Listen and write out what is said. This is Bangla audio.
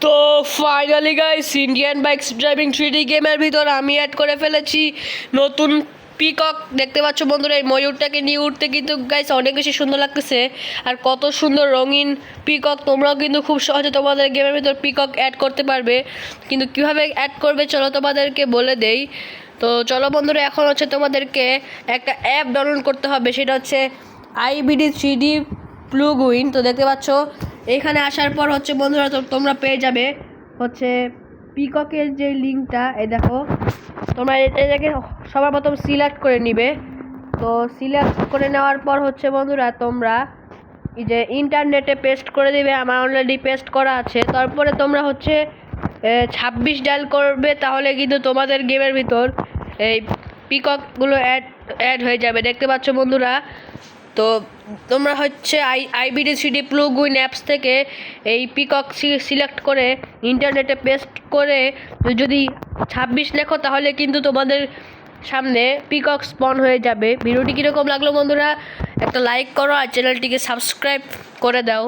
তো finally guys Indian bikes driving 3D গেমের ভিতর আমি অ্যাড করে ফেলেছি নতুন পিকক। দেখতে পাচ্ছ বন্ধুরা, এই ময়ূরটাকে নিয়ে উঠতে কিন্তু গাইস অনেক বেশি সুন্দর লাগতেছে। আর কত সুন্দর রঙিন পিকক, তোমরাও কিন্তু খুব সহজে তোমাদের গেমের ভিতর পিকক অ্যাড করতে পারবে। কিন্তু কীভাবে অ্যাড করবে চলো তোমাদেরকে বলে দেই। তো চলো বন্ধুরা, এখন হচ্ছে তোমাদেরকে একটা অ্যাপ ডাউনলোড করতে হবে, সেটা হচ্ছে আইবিডি 3D প্লুগউইন। তো দেখতে পাচ্ছ এখানে আসার পর হচ্ছে বন্ধুরা তোমরা পেয়ে যাবে হচ্ছে পিককের যে লিঙ্কটা। এই দেখো, তোমরা এটাকে সবার প্রথম সিলেক্ট করে নিবে। তো সিলেক্ট করে নেওয়ার পর হচ্ছে বন্ধুরা তোমরা এই যে ইন্টারনেটে পেস্ট করে দিবে। আমার অলরেডি পেস্ট করা আছে। তারপরে তোমরা হচ্ছে 26 ডায়াল করবে, তাহলে কিন্তু তোমাদের গেমের ভিতর এই পিককগুলো অ্যাড হয়ে যাবে। দেখতে পাচ্ছ বন্ধুরা, তো তোমরা হচ্ছে আইবিডি 3D প্লুগউইন অ্যাপস থেকে এই পিকক সিলেক্ট করে ইন্টারনেটে পেস্ট করে যদি 26 লেখো, তাহলে কিন্তু তোমাদের সামনে পিকক স্পন হয়ে যাবে। ভিডিওটি কীরকম লাগলো বন্ধুরা, একটা লাইক করো আর চ্যানেলটিকে সাবস্ক্রাইব করে দাও।